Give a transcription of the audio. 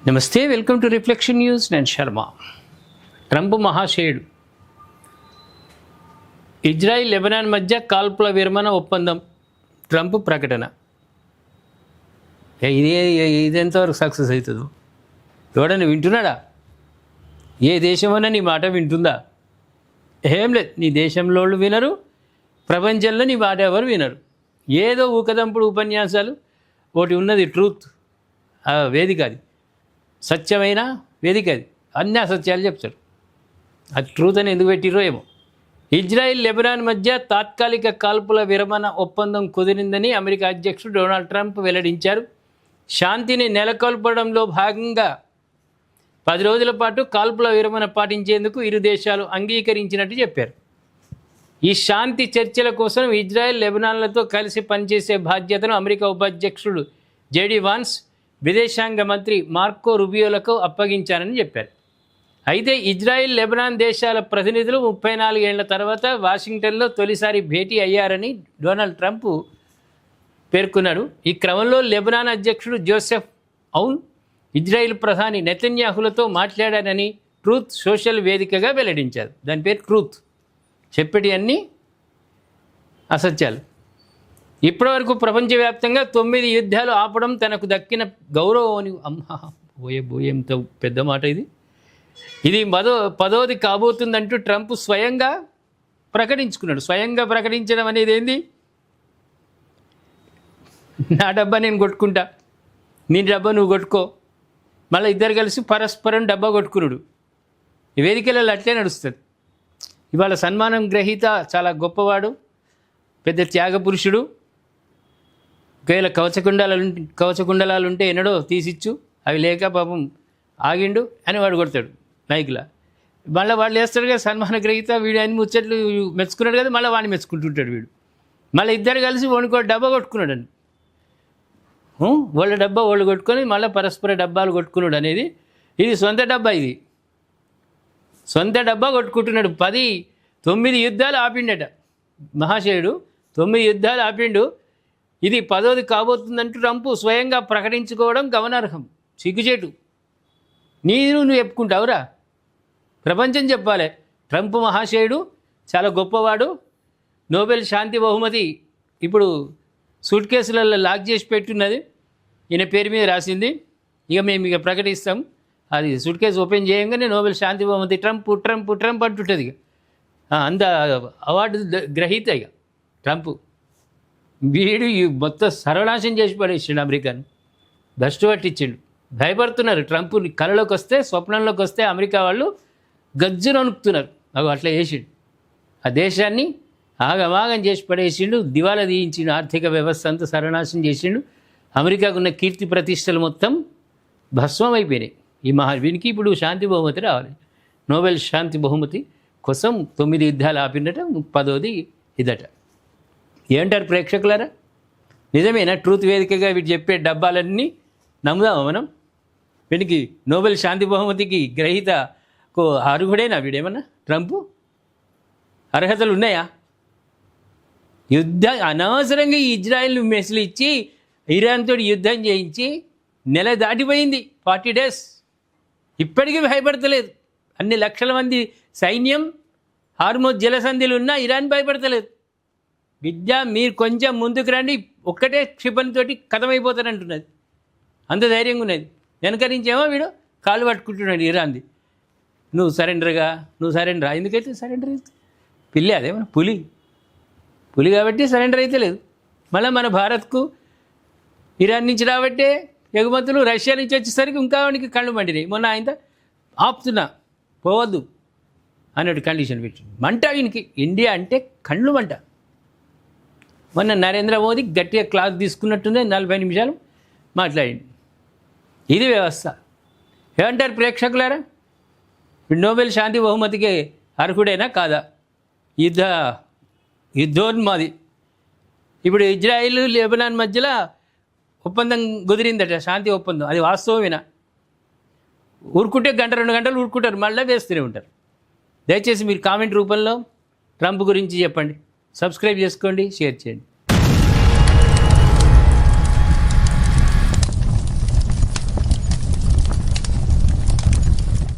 నమస్తే, welcome to reflection news. నేను Sharma. Trump మహాశయుడు Israel Lebanon మధ్య కాల్పుల విరమణ ఒప్పందం ట్రంప్ ప్రకటన. ఇదెంతవరకు సక్సెస్ అవుతుందో ఎవడని వింటున్నాడా? ఏ దేశమైనా నీ మాట వింటుందా? ఏం లేదు. నీ దేశంలో వినరు, ప్రపంచంలో నీ మాట ఎవరు వినరు. ఏదో ఊకదంపుడు ఉపన్యాసాలు. ఒకటి ఉన్నది ట్రూత్ వేదిక, అది సత్యమైన వేదిక, అది అన్ని అసత్యాలు చెప్తారు. అది ట్రూత్ అని ఎందుకు పెట్టిరో ఏమో. ఇజ్రాయిల్ లెబనాన్ మధ్య తాత్కాలిక కాల్పుల విరమణ ఒప్పందం కుదిరిందని అమెరికా అధ్యక్షుడు డొనాల్డ్ ట్రంప్ వెల్లడించారు. శాంతిని నెలకొల్పడంలో భాగంగా 10 రోజుల పాటు కాల్పుల విరమణ పాటించేందుకు ఇరు దేశాలు అంగీకరించినట్టు చెప్పారు. ఈ శాంతి చర్చల కోసం ఇజ్రాయెల్ లెబనాన్లతో కలిసి పనిచేసే బాధ్యతను అమెరికా ఉపాధ్యక్షుడు జేడీ వాన్స్, విదేశాంగ మంత్రి మార్కో రుబియోలకు అప్పగించారని చెప్పారు. అయితే ఇజ్రాయిల్ లెబనాన్ దేశాల ప్రతినిధులు 34 ఏళ్ల తర్వాత వాషింగ్టన్లో తొలిసారి భేటీ అయ్యారని డొనాల్డ్ ట్రంప్ పేర్కొన్నారు. ఈ క్రమంలో లెబనాన్ అధ్యక్షుడు జోసెఫ్ ఔన్ ఇజ్రాయిల్ ప్రధాని నెతన్యాహులతో మాట్లాడారని ట్రూత్ సోషల్ వేదికగా వెల్లడించారు. దాని పేరు ట్రూత్. చెప్పేటి అన్నీ అసత్యాలు. ఇప్పటివరకు ప్రపంచవ్యాప్తంగా 9 యుద్ధాలు ఆపడం తనకు దక్కిన గౌరవం అని. ఎంత పెద్ద మాట ఇది. ఇది 10వ కాబోతుందంటూ ట్రంప్ స్వయంగా ప్రకటించుకున్నాడు. స్వయంగా ప్రకటించడం అనేది ఏంది? నా డబ్బా నేను కొట్టుకుంటా, నీ డబ్బా నువ్వు కొట్టుకో, మళ్ళీ ఇద్దరు కలిసి పరస్పరం డబ్బా కొట్టుకున్నాడు. ఈ వేదికలలో అట్లే నడుస్తుంది. ఇవాళ సన్మానం గ్రహీత చాలా గొప్పవాడు, పెద్ద త్యాగ పురుషుడు. ఒకవేళ కవచకుండలాలు ఉంటే ఎన్నడో తీసిచ్చు, అవి లేక పాపం ఆగిండు అని వాడు కొడతాడు మైక్లా. మళ్ళీ వాళ్ళు వేస్తాడు కదా సన్మాన గ్రహీత, వీడు అన్ని ముచ్చట్లు మెచ్చుకున్నాడు కదా, మళ్ళీ వాడిని మెచ్చుకుంటుంటాడు వీడు. మళ్ళీ ఇద్దరు కలిసి వాడికో డబ్బా కొట్టుకున్నాడు అని, వాళ్ళ డబ్బా వాళ్ళు కొట్టుకొని మళ్ళీ పరస్పర డబ్బాలు కొట్టుకున్నాడు అనేది. ఇది సొంత డబ్బా, ఇది సొంత డబ్బా కొట్టుకుంటున్నాడు. 9 యుద్ధాలు ఆపిండట మహాశయుడు. 9 యుద్ధాలు ఆపిండు. ఇది 10వది కాబోతుందంటూ ట్రంప్ స్వయంగా ప్రకటించుకోవడం గమనార్హం. సిగ్గుచేటు. నువ్వు చెప్పుకుంటావురా? ప్రపంచం చెప్పాలి. ట్రంప్ మహాశయుడు చాలా గొప్పవాడు. నోబెల్ శాంతి బహుమతి ఇప్పుడు సూట్ కేసులలో లాక్ చేసి పెట్టున్నది, ఈయన పేరు మీద రాసింది. మేము ప్రకటిస్తాం. అది సూట్ కేసు ఓపెన్ చేయంగానే నోబెల్ శాంతి బహుమతి ట్రంప్ ట్రంప్ ట్రంప్ అంటుంటుంది. ఇక అంత అవార్డు గ్రహీత ఇక ట్రంప్. వీడు మొత్తం సర్వనాశం చేసి పడేసిండు అమెరికాను, భ్రష్టు పట్టించిండు. భయపడుతున్నారు ట్రంప్ కళలోకి వస్తే, స్వప్నంలోకి వస్తే అమెరికా వాళ్ళు గజ్జున వణుకుతున్నారు. అట్లా చేసిండు, ఆ దేశాన్ని ఆగమాగం చేసి పడేసిండు, దివాలా తీయించిండు, ఆర్థిక వ్యవస్థ అంతా సర్వనాశం చేసిండు. అమెరికాకున్న కీర్తి ప్రతిష్టలు మొత్తం భస్మం అయిపోయినాయి. వీనికి ఇప్పుడు శాంతి బహుమతి రావాలి. నోబెల్ శాంతి బహుమతి కోసం 9 యుద్ధాలు ఆపినట, 10వది ఇదట. ఏమంటారు ప్రేక్షకులారా? నిజమేనా? ట్రూత్ వేదికగా వీటి చెప్పే డబ్బాలన్నీ నమ్ముదామా మనం? వీనికి నోబెల్ శాంతి బహుమతికి గ్రహీతకు అర్హుడేనా వీడేమన్నా? ట్రంప్ అర్హతలు ఉన్నాయా? అనవసరంగా ఈ ఇజ్రాయెల్ మెస్లు ఇచ్చి ఇరాన్తో యుద్ధం చేయించి నెల దాటిపోయింది, 40 డేస్. ఇప్పటికీ భయపడతలేదు. అన్ని లక్షల మంది సైన్యం హార్మోజ్ జలసంధిలు ఉన్నా ఇరాన్ భయపడతలేదు. మీరు కొంచెం ముందుకు రండి, ఒక్కటే క్షిపణితోటి కథమైపోతానంటున్నది. అంత ధైర్యంగా ఉన్నది. వెనక నుంచేమో వీడు కాలు పట్టుకుంటున్నాడు ఇరాన్ది. నువ్వు సరెండరా? ఎందుకైతే సరెండర్ అయితే పిల్లి, అదేమన్నా పులి కాబట్టి సరెండర్ అయితే లేదు. మళ్ళీ మన భారత్కు ఇరాన్ నుంచి రాబట్టే ఎగుమతులు, రష్యా నుంచి వచ్చేసరికి ఇంకా వానికి కళ్ళు మండినాయి. మొన్న ఆయన ఆపుతున్నా, పోవద్దు అన్నట్టు కండిషన్ పెట్టి మంట వీనికి. ఇండియా అంటే కళ్ళు మంట. మొన్న నరేంద్ర మోదీ గట్టిగా క్లాస్ తీసుకున్నట్టుంది, 40 నిమిషాలు మాట్లాడింది. ఇది వ్యవస్థ. ఏమంటారు ప్రేక్షకులారా? నోబెల్ శాంతి బహుమతికి అర్హుడైనా కాదా? యుద్ధోన్మాది. ఇప్పుడు ఇజ్రాయిల్ లెబనాన్ మధ్యలో ఒప్పందం కుదిరిందట, శాంతి ఒప్పందం. అది వాస్తవమేనా? ఊరుకుంటే 1-2 గంటలు ఊరుకుంటారు, మళ్ళీ వేస్తూనే ఉంటారు. దయచేసి మీరు కామెంట్ రూపంలో ట్రంప్ గురించి చెప్పండి. సబ్స్క్రైబ్ చేసుకోండి, షేర్ చేయండి.